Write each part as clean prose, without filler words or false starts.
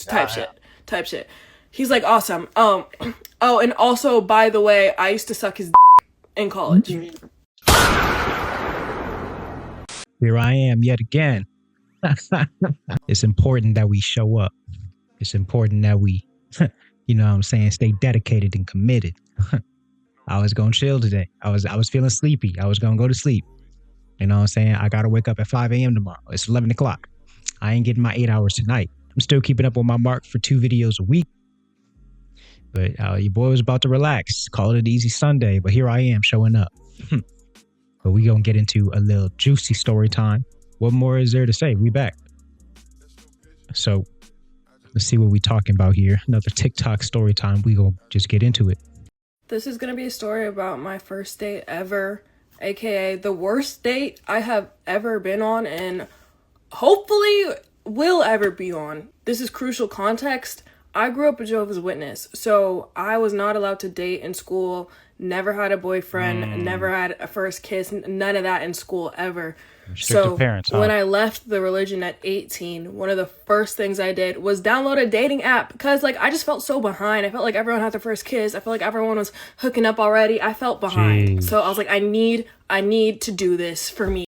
type shit. He's like, awesome. Oh, and also, by the way, I used to suck his in college. Here I am yet again. It's important that we show up. It's important that we, you know what I'm saying, stay dedicated and committed. I was going to chill today. I was feeling sleepy. I was going to go to sleep. You know what I'm saying? I got to wake up at 5 a.m. tomorrow. It's 11 o'clock. I ain't getting my 8 hours tonight. I'm still keeping up with my mark for 2 videos a week. But your boy was about to relax. Call it an easy Sunday. But here I am showing up. But we going to get into a little juicy story time. What more is there to say? We back. So let's see what we talking about here. Another TikTok story time. We going to just get into it. This is going to be a story about my first date ever, aka the worst date I have ever been on and hopefully will ever be on. This is crucial context. I grew up a Jehovah's Witness, so I was not allowed to date in school, never had a boyfriend, never had a first kiss, none of that in school ever. So parents, when I left the religion at 18, one of the first things I did was download a dating app because I just felt so behind. I felt like everyone had their first kiss. I felt like everyone was hooking up already. I felt behind. So I was like, I need to do this for me.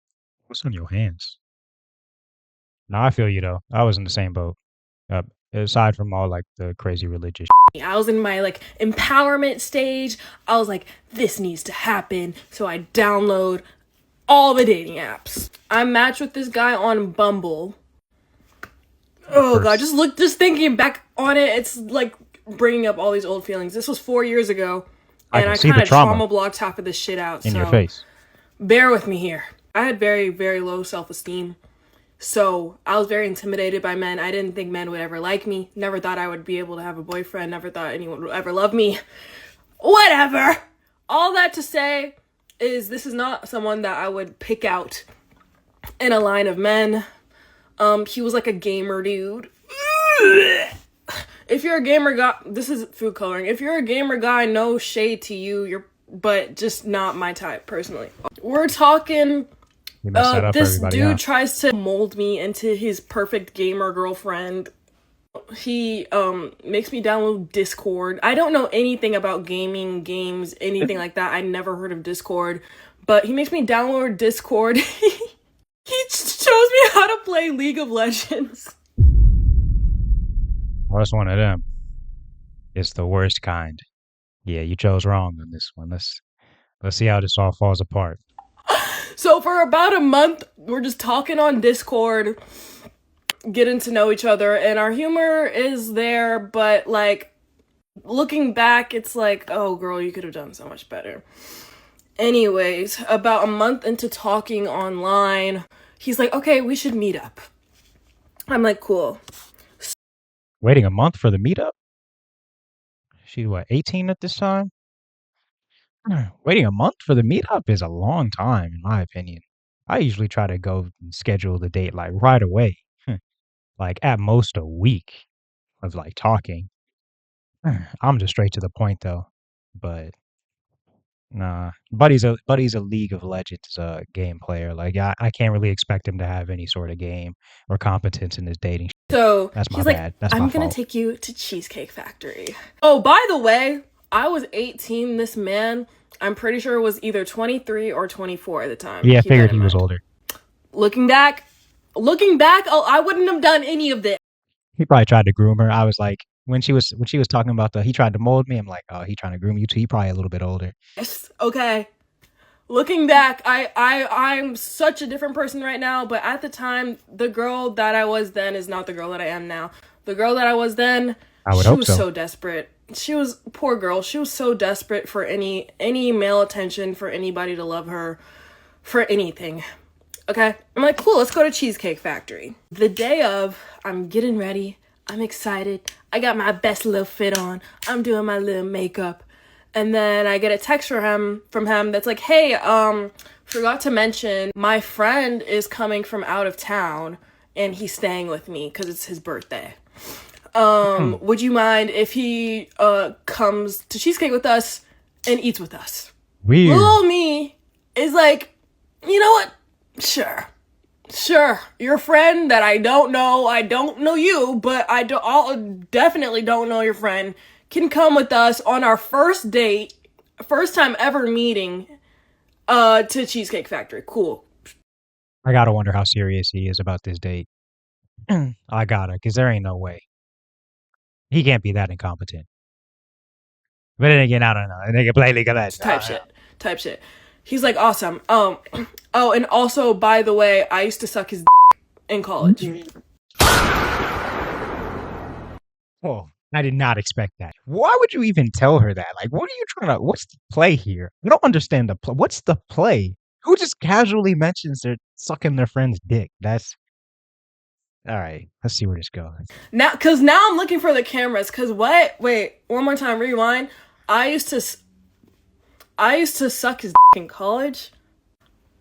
What's on your hands? No, I feel you though. I was in the same boat. Aside from all the crazy religious I was in my empowerment stage. I was like, this needs to happen. So I download all the dating apps. I matched with this guy on Bumble. Oh god, just thinking back on it, it's bringing up all these old feelings. This was 4 years ago, and I kind of trauma blocked half of this shit out. In your face. Bear with me here. I had very, very low self-esteem. So I was very intimidated by men. I didn't think men would ever like me. Never thought I would be able to have a boyfriend. Never thought anyone would ever love me. Whatever. All that to say is this is not someone that I would pick out in a line of men. He was like a gamer dude. If you're a gamer guy, this is food coloring. If you're a gamer guy, no shade to you. But just not my type personally. We're talking... this dude tries to mold me into his perfect gamer girlfriend. He makes me download Discord. I don't know anything about gaming, games, anything like that. I never heard of Discord. But he makes me download Discord. He shows me how to play League of Legends. Oh, that's one of them. It's the worst kind. Yeah, you chose wrong on this one. Let's see how this all falls apart. So for about a month, we're just talking on Discord, getting to know each other, and our humor is there, but looking back, it's oh girl, you could have done so much better. Anyways, about a month into talking online, he's like, okay, we should meet up. I'm like, cool. Waiting a month for the meetup? She's 18 at this time? Waiting a month for the meetup is a long time, in my opinion. I usually try to go and schedule the date right away. At most a week of talking. I'm just straight to the point though. But nah, Buddy's a League of Legends game player. I can't really expect him to have any sort of game or competence in his dating. So that's my he's bad. That's I'm gonna take you to Cheesecake Factory. Oh, by the way, I was 18. This man, I'm pretty sure, was either 23 or 24 at the time. Yeah, I figured he was older. Looking back, I wouldn't have done any of this. He probably tried to groom her. I was like, when she was talking about he tried to mold me, I'm like, oh, he trying to groom you too. He probably a little bit older. Yes, okay. Looking back, I'm such a different person right now, but at the time, the girl that I was then is not the girl that I am now. The girl that I was then, she was so desperate. She was, poor girl, she was so desperate for any male attention, for anybody to love her, for anything. Okay? I'm like, cool, let's go to Cheesecake Factory. The day of, I'm getting ready, I'm excited, I got my best little fit on, I'm doing my little makeup, and then I get a text from him that's like, hey, forgot to mention, my friend is coming from out of town, and he's staying with me, because it's his birthday. Would you mind if he comes to Cheesecake with us and eats with us? Weird. Little me is like, you know what? Sure. Sure, your friend that I don't know you, but I'll definitely don't know your friend, can come with us on our first date, first time ever meeting, to Cheesecake Factory. Cool. I gotta wonder how serious he is about this date. I gotta, because there ain't no way. He can't be that incompetent. But then again, I don't know. They can play League of Legends. Type shit. He's like, awesome. Oh, and also, by the way, I used to suck his in college. Oh, I did not expect that. Why would you even tell her that? Like, what are you trying to, what's the play here? I don't understand the play. What's the play? Who just casually mentions they're sucking their friend's dick? That's, all right, let's see where this goes. Now I'm looking for the cameras, cause what? Wait, one more time, rewind. I used to suck his in college.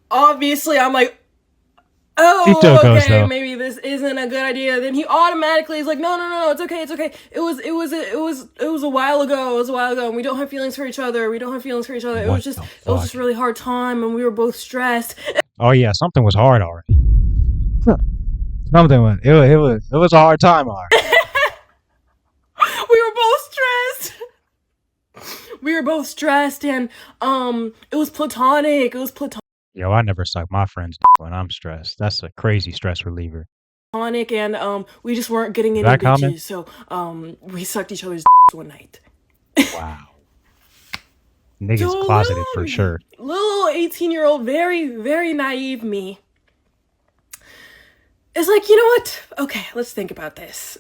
Obviously, I'm like, oh, okay, maybe this isn't a good idea. Then he automatically is like, no, it's okay. It was a while ago. And we don't have feelings for each other. It was just a really hard time, and we were both stressed. Oh yeah, something was hard already. It was a hard time already. We were both stressed, and it was platonic. Yo, I never suck my friend's when I'm stressed. That's a crazy stress reliever. And we just weren't getting any bitches, so we sucked each other's one night. Wow. Niggas closeted for sure. Little 18-year-old, very, very naive me is like, you know what? Okay, let's think about this.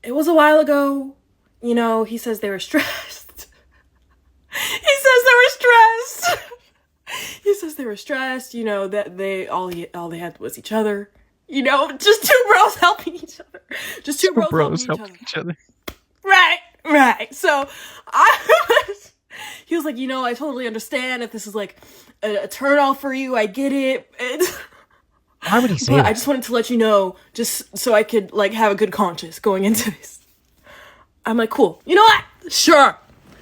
It was a while ago. You know, he says they were stressed. He says they were stressed, you know, that all they had was each other. You know, just two bros helping each other. Right. So he was like, you know, I totally understand if this is like a turn off for you. I get it. Why would he say that? I just wanted to let you know, just so I could like have a good conscience going into this. I'm like, cool. You know what? Sure.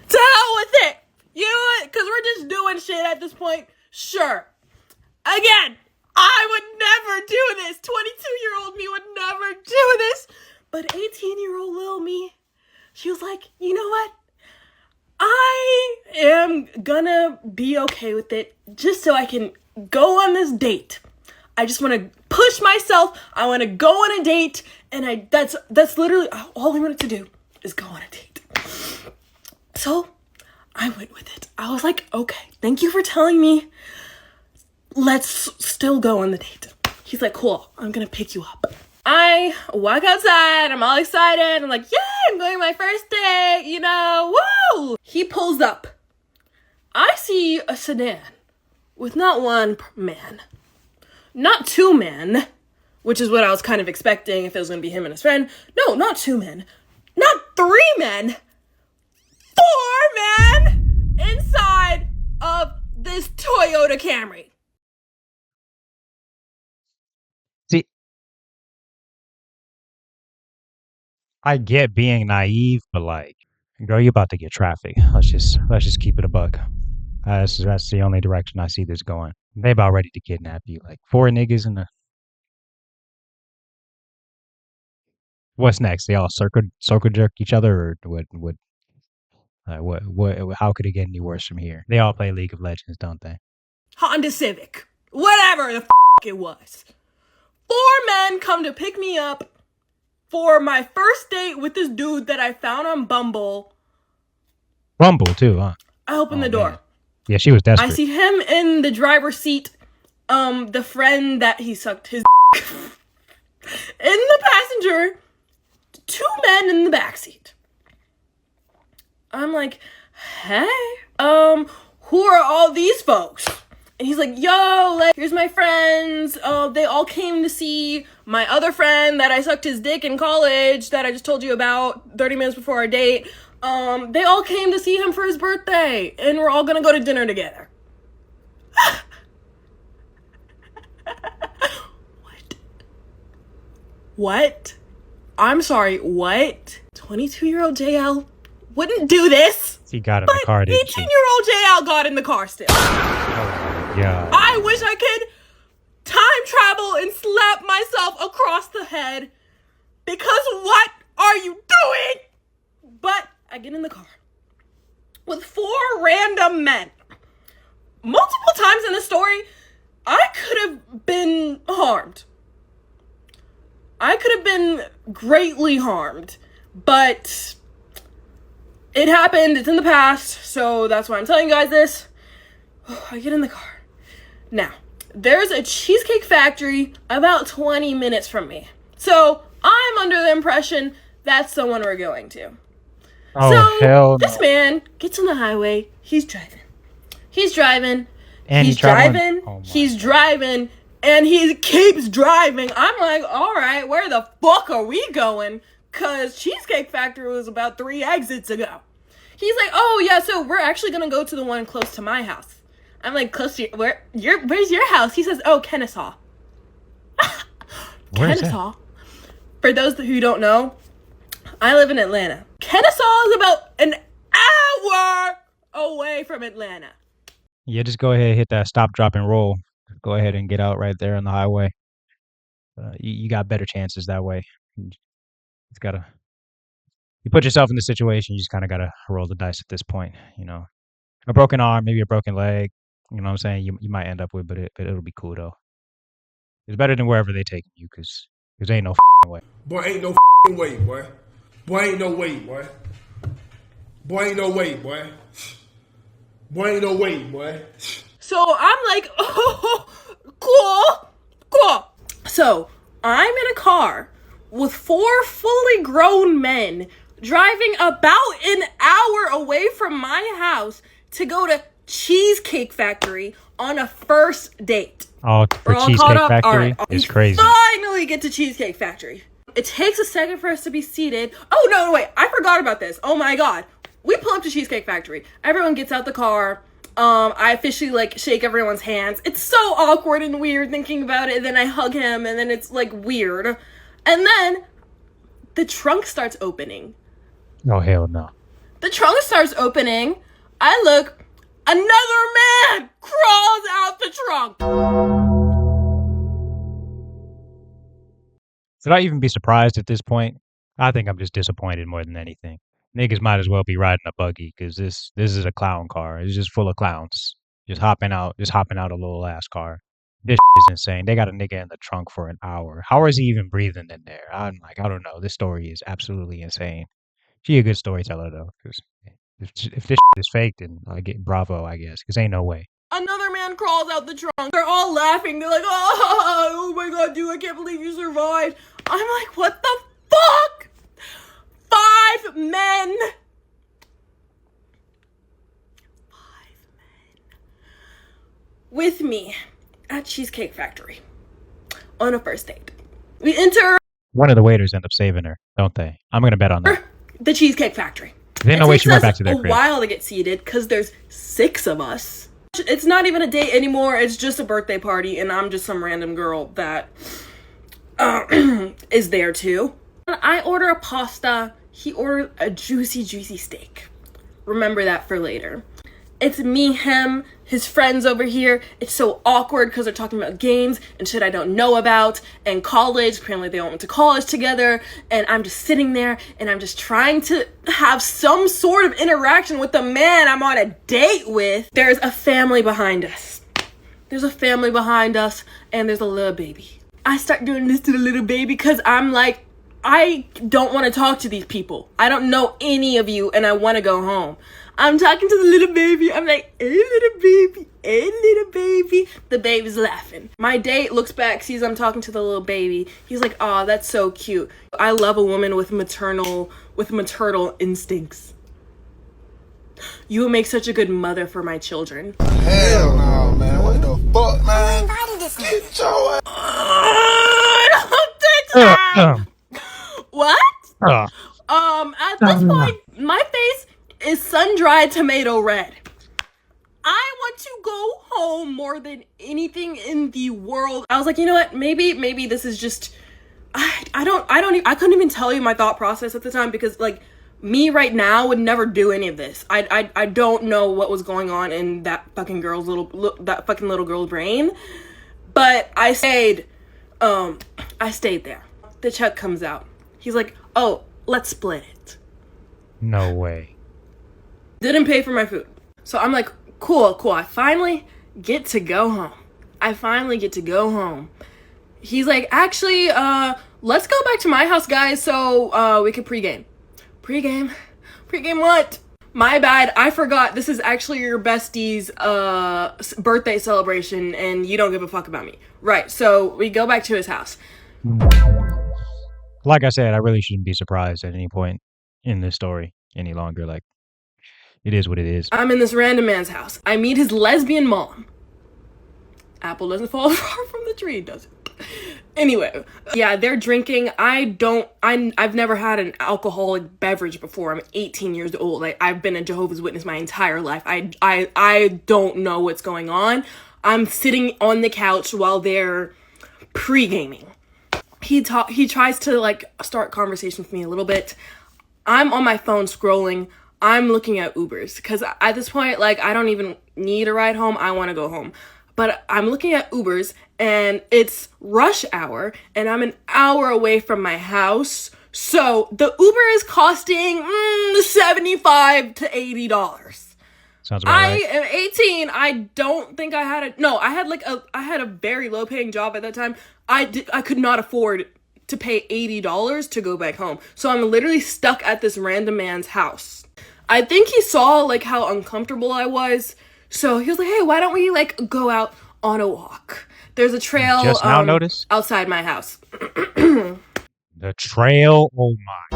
To hell with it. You know what? Because we're just doing shit at this point. Sure. Again, I would never do this. 22-year-old me would never do this. But 18-year-old little me, she was like, you know what? I am gonna be okay with it just so I can go on this date. I just want to push myself. I want to go on a date. And that's literally all I wanted to do is go on a date. So I went with it. I was like, okay, thank you for telling me. Let's still go on the date. He's like, cool, I'm gonna pick you up. I walk outside, I'm all excited. I'm like, yeah, I'm going on my first date, you know, woo! He pulls up. I see a sedan with not one man, not two men, which is what I was kind of expecting if it was gonna be him and his friend. No, not two men, not three men. 4 men inside of this Toyota Camry. See, I get being naive, but like, girl, you about to get traffic. Let's just keep it a buck. That's the only direction I see this going. They about ready to kidnap you. Like 4 niggas in the. What's next? They all circle jerk each other, or what? How could it get any worse from here? They all play League of Legends, don't they? Honda Civic. Whatever the it was. 4 men come to pick me up for my first date with this dude that I found on Bumble. Bumble, too, huh? I open the door. Man. Yeah, she was desperate. I see him in the driver's seat. The friend that he sucked his in the passenger. 2 men in the backseat. I'm like, hey, who are all these folks? And he's like, yo, like, here's my friends. They all came to see my other friend that I sucked his dick in college that I just told you about 30 minutes before our date. They all came to see him for his birthday, and we're all gonna go to dinner together. What? I'm sorry, what? 22-year-old JL wouldn't do this. He got in the car, didn't he? 18-year-old JL got in the car still. Oh, yeah. I wish I could time travel and slap myself across the head. Because what are you doing? But I get in the car with 4 random men. Multiple times in the story, I could have been harmed. I could have been greatly harmed. But it happened. It's in the past. So that's why I'm telling you guys this. I get in the car. Now, there's a cheesecake factory about 20 minutes from me. So I'm under the impression that's the one we're going to. Oh, so hell no. this man gets on the highway. He's driving. And he keeps driving. I'm like, all right, where the fuck are we going? Because Cheesecake Factory was about 3 exits ago. He's like, oh yeah, so we're actually going to go to the one close to my house. I'm like, close to where's your house? He says, oh, Kennesaw. Kennesaw. For those who don't know, I live in Atlanta. Kennesaw is about an hour away from Atlanta. Yeah, just go ahead, hit that stop, drop, and roll. Go ahead and get out right there on the highway. You got better chances that way. It's gotta. You put yourself in the situation. You just kind of gotta roll the dice at this point. You know, a broken arm, maybe a broken leg. You know what I'm saying? You might end up with, but it'll be cool though. It's better than wherever they take you, cause ain't no way. Boy, ain't no way, boy. Boy, ain't no way, boy. Boy, ain't no way, boy. Boy, ain't no way, boy. So I'm like, oh, cool. So I'm in a car with 4 fully grown men driving about an hour away from my house to go to Cheesecake Factory on a first date. Oh, for Cheesecake Factory? It's crazy. Finally get to Cheesecake Factory. It takes a second for us to be seated. Oh, no, wait. I forgot about this. Oh, my God. We pull up to Cheesecake Factory. Everyone gets out the car. I officially, shake everyone's hands. It's so awkward and weird thinking about it. And then I hug him, and then it's, weird. And then the trunk starts opening. Oh, hell no. The trunk starts opening. I look. Another man crawls out the trunk. Should I even be surprised at this point? I think I'm just disappointed more than anything. Niggas might as well be riding a buggy because this is a clown car. It's just full of clowns. Just hopping out a little ass car. This is insane. They got a nigga in the trunk for an hour. How is he even breathing in there? I'm like, I don't know. This story is absolutely insane. She a good storyteller though, because if this is fake, then I get bravo, I guess, because ain't no way. Another man crawls out the trunk. They're all laughing. They're like, oh my God, dude, I can't believe you survived. I'm like, what the fuck? 5 men. 5 men. With me at Cheesecake Factory on a first date. We enter. One of the waiters end up saving her, don't they? I'm going to bet on that. The Cheesecake Factory. There's no way she went back to their crib. It takes us a while to get seated because there's 6 of us. It's not even a date anymore. It's just a birthday party, and I'm just some random girl that is there too. I order a pasta. He ordered a juicy steak. Remember that for later. It's me, him, his friends over here. It's so awkward because they're talking about games and shit I don't know about and college. Apparently they all went to college together, and I'm just sitting there and I'm just trying to have some sort of interaction with the man I'm on a date with. There's a family behind us. There's a family behind us, and there's a little baby. I start doing this to the little baby because I'm like, I don't want to talk to these people. I don't know any of you, and I want to go home. I'm talking to the little baby. I'm like, hey, little baby. Hey, little baby. The baby's laughing. My date looks back, sees I'm talking to the little baby. He's like, oh, that's so cute. I love a woman with maternal instincts. You will make such a good mother for my children. Hell no, man. What the fuck, man? Get your ass. I don't think so. What? At this point, my face is sun-dried tomato red. I want to go home more than anything in the world. I was like, you know what? Maybe this is just. I couldn't even tell you my thought process at the time because me right now would never do any of this. I don't know what was going on in that fucking little girl's brain. But I stayed there. The check comes out. He's like, oh, let's split it. No way. Didn't pay for my food. So I'm like, cool. I finally get to go home. He's like, actually, let's go back to my house, guys, so we could pregame. Pregame what? My bad, I forgot this is actually your bestie's birthday celebration and you don't give a fuck about me. Right, so we go back to his house. Like I said, I really shouldn't be surprised at any point in this story any longer. Like, it is what it is. I'm in this random man's house. I meet his lesbian mom. Apple doesn't fall far from the tree, does it? Anyway, yeah, they're drinking. I've never had an alcoholic beverage before. I'm 18 years old. Like, I've been a Jehovah's Witness my entire life. I don't know what's going on. I'm sitting on the couch while they're pre-gaming. He tries to, like, start conversation with me a little bit. I'm on my phone scrolling. I'm looking at Ubers because at this point, like, I don't even need a ride home. I want to go home. But I'm looking at Ubers, and it's rush hour, and I'm an hour away from my house. So the Uber is costing $75 to $80. Sounds about right. I am 18. I don't think I had I had a very low paying job at that time. I could not afford to pay $80 to go back home. So I'm literally stuck at this random man's house. I think he saw, like, how uncomfortable I was. So he was like, hey, why don't we, like, go out on a walk? There's a trail Just now notice? Outside my house. The trail, oh my.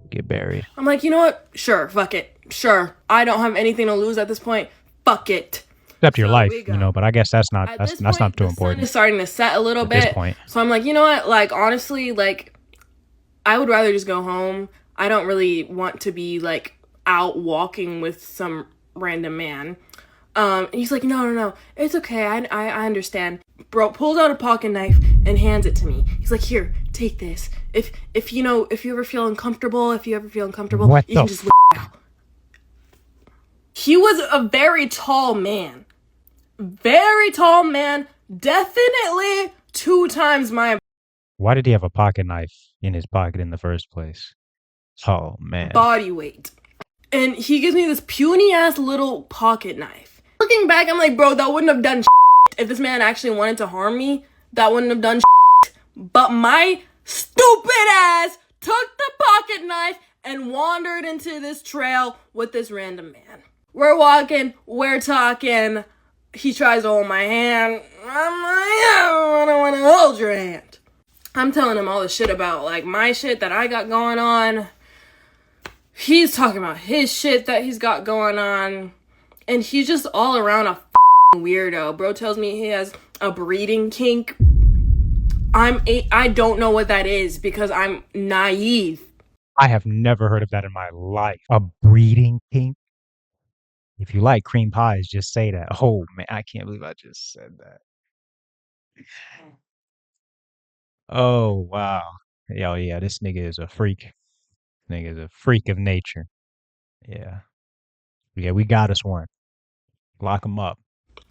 Get buried. I'm like, you know what? Sure, fuck it. Sure. I don't have anything to lose at this point. Fuck it. Except your life, you know, but I guess that's not too important. The sun is starting to set a little bit. At this point. So I'm like, you know what? Like, honestly, like, I would rather just go home. I don't really want to be, like, out walking with some random man. And he's like, no, it's okay. I understand. Bro pulls out a pocket knife and hands it to me. He's like, here, take this. If you ever feel uncomfortable, you can just out. He was a very tall man. Definitely 2 times my. Why did he have a pocket knife in his pocket in the first place? Oh, man. Body weight. And he gives me this puny ass little pocket knife. Looking back, I'm like, bro, that wouldn't have done if this man actually wanted to harm me. That wouldn't have done But my stupid ass took the pocket knife and wandered into this trail with this random man. We're walking, we're talking. He tries to hold my hand. I'm like, I don't want to hold your hand. I'm telling him all the shit about, like, my shit that I got going on. He's talking about his shit that he's got going on. And he's just all around a weirdo. Bro tells me he has a breeding kink. I don't know what that is because I'm naive. I have never heard of that in my life. A breeding kink? If you like cream pies, just say that. Oh, man, I can't believe I just said that. Oh, wow. Yo, yeah, this nigga is a freak. Nigga is a freak of nature. Yeah. Yeah, we got us one. Lock him up.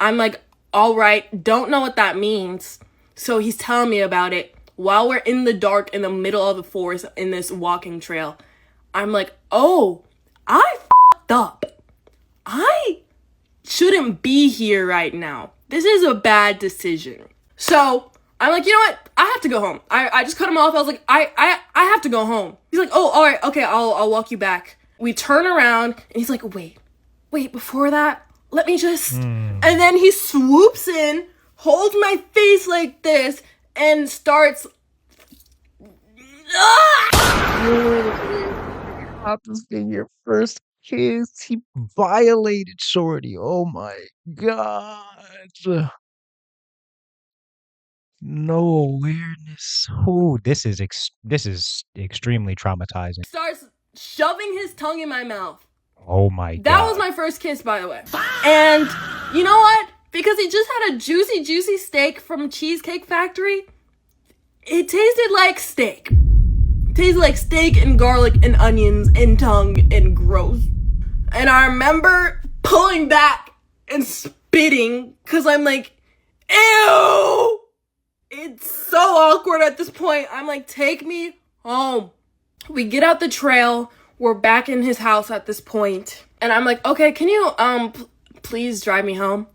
I'm like, all right, don't know what that means. So he's telling me about it while we're in the dark in the middle of the forest in this walking trail. I'm like, oh, I fucked up. I shouldn't be here right now. This is a bad decision. So I'm like, you know what? I have to go home. I just cut him off. I was like, I have to go home. He's like, oh, all right, okay, I'll walk you back. We turn around and he's like, wait, before that, let me just. And then he swoops in, holds my face like this, and starts. Not this being your first kiss. He violated Shorty. Oh my god. No awareness. Oh, this is extremely traumatizing. Starts shoving his tongue in my mouth. Oh my god. That was my first kiss, by the way. And you know what? Because he just had a juicy steak from Cheesecake Factory. It tasted like steak. It tasted like steak and garlic and onions and tongue and gross. And I remember pulling back and spitting spitting because I'm like, ew! It's so awkward at this point. I'm like, take me home. We get out the trail. We're back in his house at this point. And I'm like, okay, can you, please drive me home?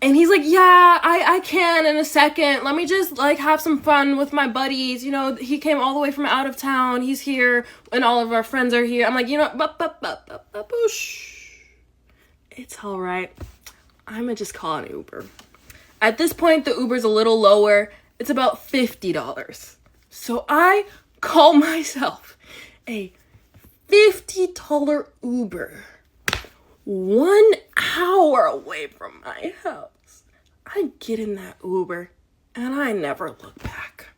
And he's like, yeah, I can in a second. Let me just, like, have some fun with my buddies. You know, he came all the way from out of town. He's here, and all of our friends are here. I'm like, you know, it's all right. I'm gonna just call an Uber. At this point, the Uber's a little lower. It's about $50. So I call myself a $50 Uber 1 hour away from my house. I get in that Uber and I never look back.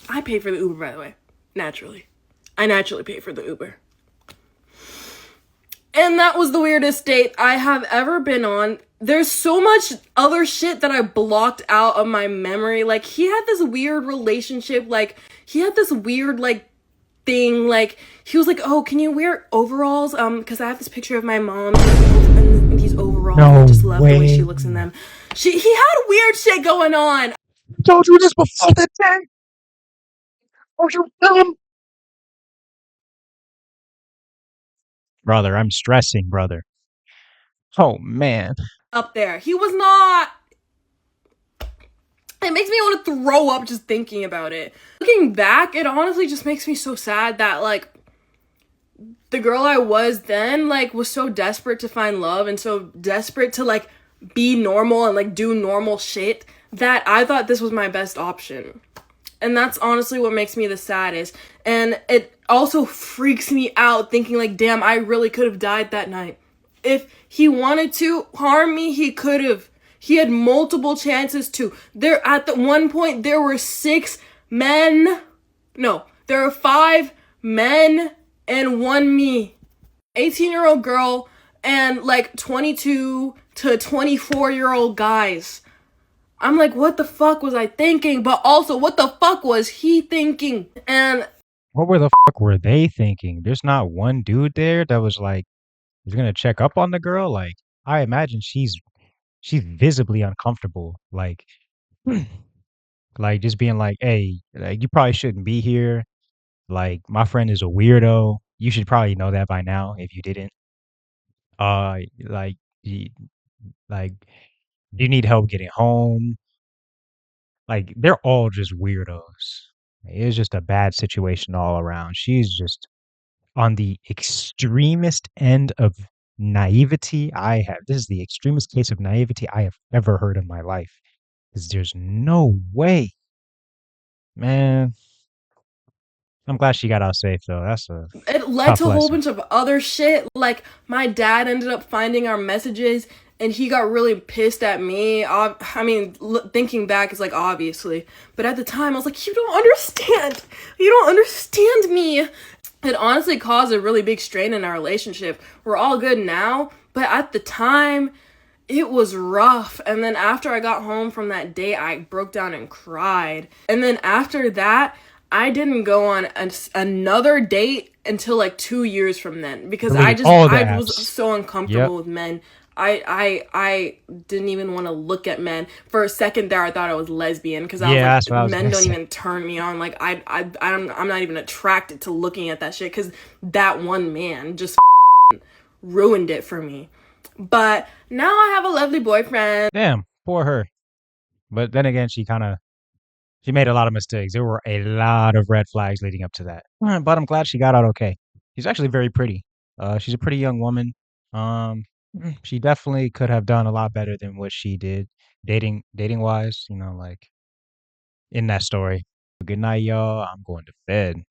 I pay for the Uber, by the way. Naturally. I naturally pay for the Uber. And that was the weirdest date I have ever been on. There's so much other shit that I blocked out of my memory. Like, he had this weird relationship. Like, he had this weird, like, thing. Like, he was like, oh, can you wear overalls? Because I have this picture of my mom in these overalls. No I just love the way way. she looks in them. He had weird shit going on. I told you this before that day. Oh, you dumb. Brother, I'm stressing, brother. Oh, man. Up there. He was not. It makes me want to throw up just thinking about it. Looking back, it honestly just makes me so sad that, like, the girl I was then, like, was so desperate to find love and so desperate to, like, be normal and, like, do normal shit that I thought this was my best option. And that's honestly what makes me the saddest. And it also freaks me out thinking, like, damn, I really could have died that night. If he wanted to harm me, he could have. He had multiple chances to. At the one point, there were 6 men. No, there were 5 men and 1 me. 18-year-old girl and, like, 22 to 24-year-old guys. I'm like, what the fuck was I thinking? But also, what the fuck was he thinking? And What were the fuck were they thinking? There's not one dude there that was like, he's gonna check up on the girl? Like, I imagine she's visibly uncomfortable. Like, like just being like, hey, like, you probably shouldn't be here. Like, my friend is a weirdo. You should probably know that by now if you didn't. Like, you, like, do you need help getting home? Like, they're all just weirdos. It's just a bad situation all around. She's just on the extremist end of naivety I have. This is the extremist case of naivety I have ever heard in my life. Because there's no way, man. I'm glad she got out safe though. That's a it led tough to a whole lesson. bunch of other shit. Like, my dad ended up finding our messages and he got really pissed at me. I mean, thinking back, it's like, obviously. But at the time, I was like, you don't understand. You don't understand me. It honestly caused a really big strain in our relationship. We're all good now, but at the time, it was rough. And then after I got home from that date, I broke down and cried. And then after that, I didn't go on another date until like 2 years from then because I was so uncomfortable with men. I didn't even want to look at men. For a second there, I thought I was lesbian because I was like, men don't even turn me on. Like, I'm not even attracted to looking at that shit because that one man just ruined it for me. But now I have a lovely boyfriend. Damn, poor her. But then again, she made a lot of mistakes. There were a lot of red flags leading up to that. But I'm glad she got out okay. She's actually very pretty. She's a pretty young woman. She definitely could have done a lot better than what she did, dating wise. You know, like in that story. Good night, y'all. I'm going to bed.